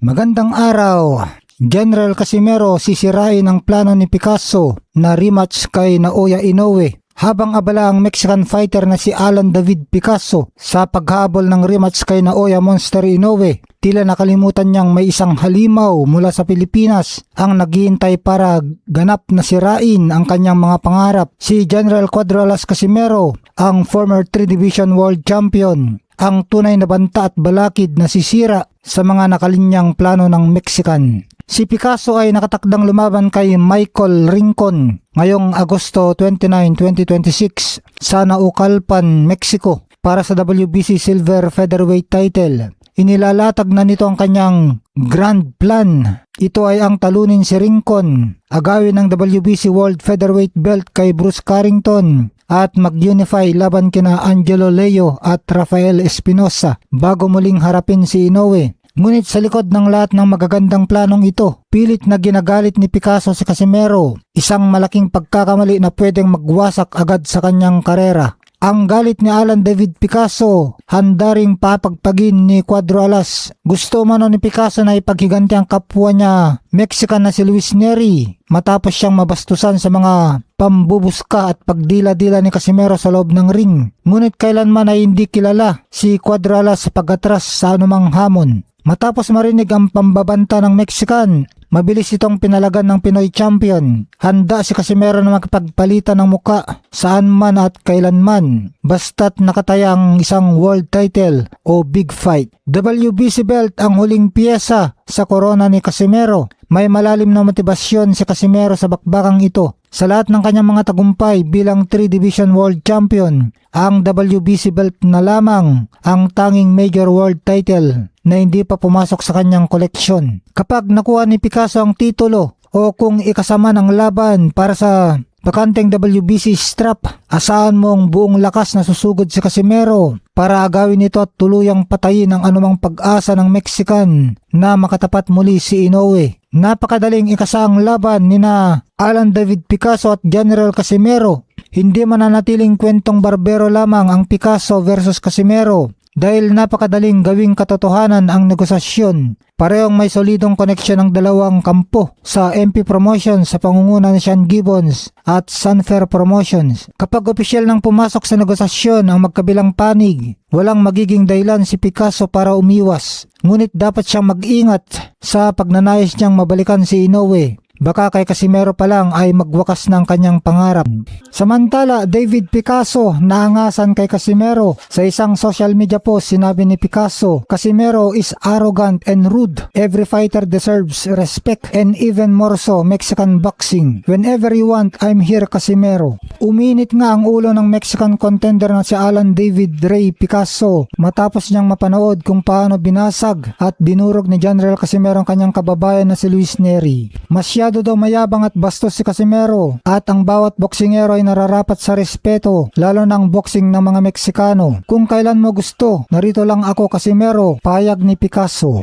Magandang araw. General Casimero sisirain ang plano ni Picasso na rematch kay Naoya Inoue. Habang abala ang Mexican fighter na si Alan David Picasso sa paghabol ng rematch kay Naoya Monster Inoue, tila nakalimutan niyang may isang halimaw mula sa Pilipinas ang naghihintay para ganap na sirain ang kanyang mga pangarap. Si General Cuadro Alas Casimero, ang former 3 Division World Champion, ang tunay na banta at balakid na sisira sa mga nakalinyang plano ng Mexican. Si Picasso ay nakatakdang lumaban kay Michael Rincon ngayong Agosto 29, 2026 sa Naucalpan, Mexico para sa WBC Silver Featherweight title. Inilalatag na nito ang kanyang grand plan. Ito ay ang talunin si Rincon, agawin ng WBC World Featherweight belt kay Bruce Carrington at mag-unify laban kina Angelo Leo at Rafael Espinosa bago muling harapin si Inoue. Ngunit sa likod ng lahat ng magagandang planong ito, pilit na ginagalit ni Picasso si Casimero, isang malaking pagkakamali na pwedeng magwasak agad sa kanyang karera. Ang galit ni Alan David Picasso, handa ring papagpagin ni Cuadro Alas. Gusto umano ni Picasso na ipaghiganti ang kapwa niya, Mexican na si Luis Neri, matapos siyang mabastusan sa mga pambubuska at pagdila-dila ni Casimero sa loob ng ring. Ngunit kailanman ay hindi kilala si Cuadro Alas sa pag-atras sa anumang hamon. Matapos marinig ang pambabanta ng Mexican, mabilis itong pinalagan ng Pinoy champion. Handa si Casimero na makipagpalitan ng muka saan man at kailanman, basta't nakataya ang isang world title o big fight. WBC belt ang huling piyesa sa korona ni Casimero. May malalim na motibasyon si Casimero sa bakbakang ito. Sa lahat ng kanyang mga tagumpay bilang 3 Division World Champion, ang WBC belt na lamang ang tanging major world title na hindi pa pumasok sa kanyang koleksyon. Kapag nakuha ni Picasso ang titulo o kung ikasama ng laban para sa bakanteng WBC strap, asahan mong buong lakas na susugod si Casimero para agawin ito at tuluyang patayin ang anumang pag-asa ng Mexican na makatapat muli si Inoue. Napakadaling ikasa ang laban nina Alan David Picasso at General Casimero. Hindi mananatiling kwentong barbero lamang ang Picasso versus Casimero dahil napakadaling gawing katotohanan ang negosasyon. Parehong may solidong koneksyon ng dalawang kampo sa MP Promotions sa pangunguna ni Sean Gibbons at Sunfair Promotions. Kapag opisyal nang pumasok sa negosasyon ang magkabilang panig, walang magiging dahilan si Picasso para umiwas. Ngunit dapat siyang mag-ingat sa pagnanais niyang mabalikan si Inoue. Baka kay Casimero pa lang ay magwakas ng kanyang pangarap. Samantala, David Picasso naangasan kay Casimero. Sa isang social media post, sinabi ni Picasso, "Casimero is arrogant and rude. Every fighter deserves respect and even more so Mexican boxing. Whenever you want, I'm here, Casimero." Uminit nga ang ulo ng Mexican contender na si Alan David Ray Picasso matapos niyang mapanood kung paano binasag at dinurog ni General Casimero ang kanyang kababayan na si Luis Neri. Masyado daw mayabang at bastos si Casimero at ang bawat boksingero ay nararapat sa respeto, lalo ng boxing ng mga Meksikano. Kung kailan mo gusto, narito lang ako, Casimero, payag ni Picasso.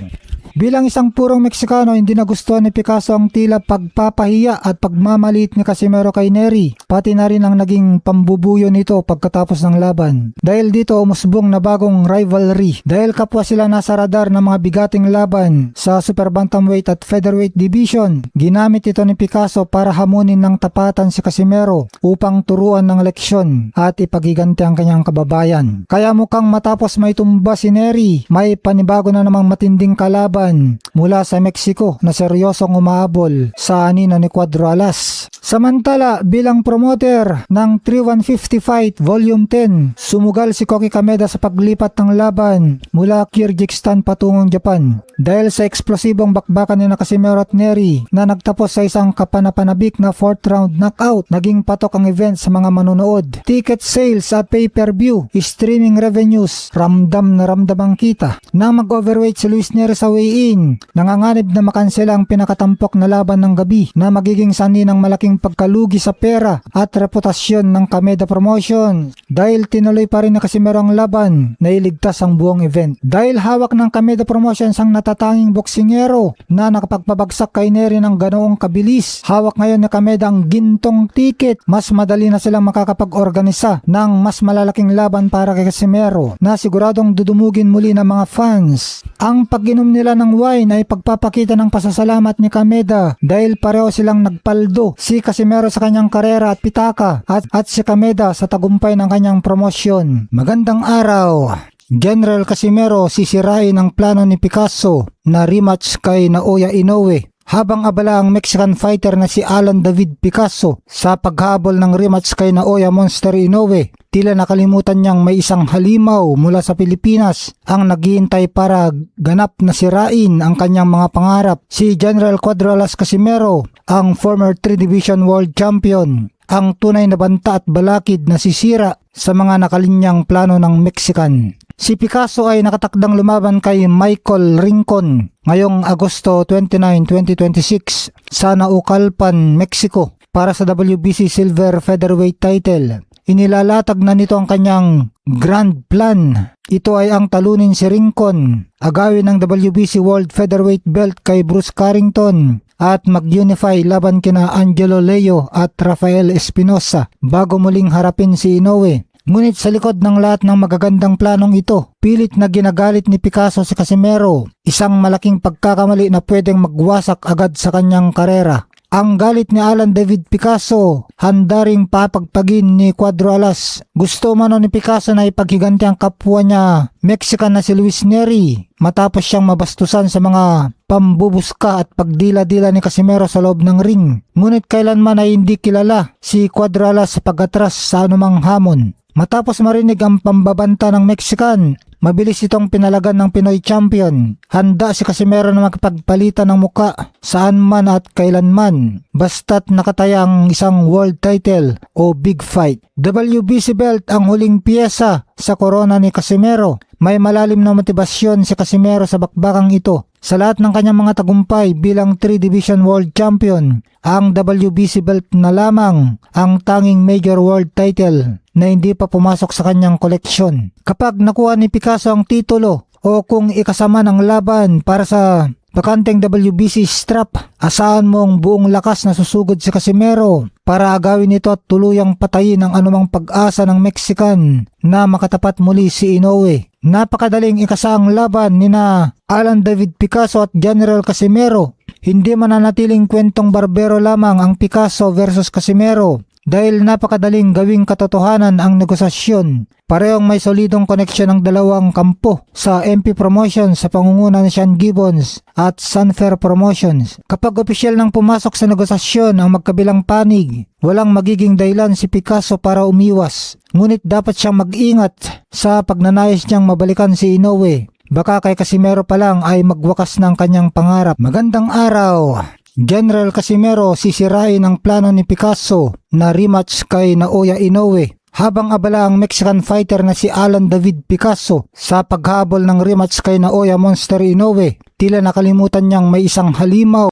Bilang isang purong Meksikano, hindi nagustuhan ni Picasso ang tila pagpapahiya at pagmamaliit ni Casimero kay Neri, pati na rin ang naging pambubuyo nito pagkatapos ng laban. Dahil dito umusbong na bagong rivalry. Dahil kapwa sila nasa radar ng mga bigating laban sa super bantamweight at featherweight division, ginamit ito ni Picasso para hamunin ng tapatan si Casimero upang turuan ng leksyon at ipagiganti ang kanyang kababayan. Kaya mukhang matapos may tumba si Neri, may panibago na namang matinding kalaban mula sa Mexico na seryosong umahabol sa anino ni Cuadro Alas. Samantala, bilang promoter ng 3-150 Fight Volume 10, sumugal si Koki Kameda sa paglipat ng laban mula Kyrgyzstan patungong Japan. Dahil sa eksplosibong bakbakan ni Casimero at Neri na nagtapos sa isang kapanapanabik na 4th round knockout, naging patok ang event sa mga manonood. Ticket sales at pay-per-view, streaming revenues, ramdam na ramdam ang kita. Nang mag-overweight si Luis Neri sa weigh-in, nanganganib na makansela ang pinakatampok na laban ng gabi na magiging sanhi ng malaking pagkalugi sa pera at reputasyon ng Kameda Promotion. Dahil tinuloy pa rin ni Casimero ang laban, nailigtas ang buong event. Dahil hawak ng Kameda Promotions ang natatanging boksingero na nakapagpabagsak kay Neri ng ganoong kabilis, hawak ngayon ni Kameda ang gintong ticket. Mas madali na silang makakapag-organisa ng mas malalaking laban para kay Casimero na siguradong dudumugin muli ng mga fans. Ang pag-inom nila ng ng wine ay pagpapakita ng pasasalamat ni Kameda dahil pareho silang nagpaldo, si Casimero sa kanyang karera at pitaka at si Kameda sa tagumpay ng kanyang promosyon. Magandang araw! General Casimero sisirain ang plano ni Picasso na rematch kay Naoya Inoue. Habang abala ang Mexican fighter na si Alan David Picasso sa paghabol ng rematch kay Naoya Monster Inoue, tila nakalimutan niyang may isang halimaw mula sa Pilipinas ang naghihintay para ganap na sirain ang kanyang mga pangarap. Si General Cuadro Alas Casimero, ang former 3 Division World Champion, ang tunay na banta at balakid na sisira sa mga nakalinyang plano ng Mexican. Si Picasso ay nakatakdang lumaban kay Michael Rincon ngayong Agosto 29, 2026 sa Naucalpan, Mexico para sa WBC Silver Featherweight title. Inilalatag na nito ang kanyang grand plan. Ito ay ang talunin si Rincon, agawin ng WBC World Featherweight belt kay Bruce Carrington at mag-unify laban kina Angelo Leo at Rafael Espinosa bago muling harapin si Inoue. Ngunit sa likod ng lahat ng magagandang planong ito, pilit na ginagalit ni Picasso si Casimero, isang malaking pagkakamali na pwedeng magwasak agad sa kanyang karera. Ang galit ni Alan David Picasso, handa ring papagpagin ni Cuadro Alas. Gusto mano ni Picasso na ipaghiganti ang kapwa niya, Mexican na si Luis Neri, matapos siyang mabastusan sa mga pambubuska at pagdila-dila ni Casimero sa loob ng ring. Ngunit kailanman ay hindi kilala si Cuadro Alas sa pag-atras sa anumang hamon. Matapos marinig ang pambabanta ng Mexican, mabilis itong pinalagan ng Pinoy champion. Handa si Casimero na magpagpalitan ng muka saan man at kailanman, basta't nakataya ang isang world title o big fight. WBC belt ang huling piyesa sa korona ni Casimero. May malalim na motibasyon si Casimero sa bakbakang ito. Sa lahat ng kanyang mga tagumpay bilang 3 Division World Champion, ang WBC belt na lamang ang tanging major world title na hindi pa pumasok sa kanyang koleksyon. Kapag nakuha ni Picasso ang titulo o kung ikasama ng laban para sa bakanteng WBC strap, asahan mo ang buong lakas na susugod si Casimero para agawin ito at tuluyang patayin ang anumang pag-asa ng Mexican na makatapat muli si Inoue. Napakadaling ikasang laban nina Alan David Picasso at General Casimero. Hindi mananatiling kwentong barbero lamang ang Picasso versus Casimero dahil napakadaling gawing katotohanan ang negosasyon. Parehong may solidong koneksyon ng dalawang kampo sa MP Promotions sa pangunguna ni Sean Gibbons at Sunfair Promotions. Kapag opisyal nang pumasok sa negosasyon ang magkabilang panig, walang magiging dahilan si Picasso para umiwas. Ngunit dapat siyang mag-ingat sa pagnanais niyang mabalikan si Inoue. Baka kay Casimero pa lang ay magwakas ng kanyang pangarap. Magandang araw! General Casimero sisirain ang plano ni Picasso na rematch kay Naoya Inoue. Habang abala ang Mexican fighter na si Alan David Picasso sa paghabol ng rematch kay Naoya Monster Inoue, tila nakalimutan niyang may isang halimaw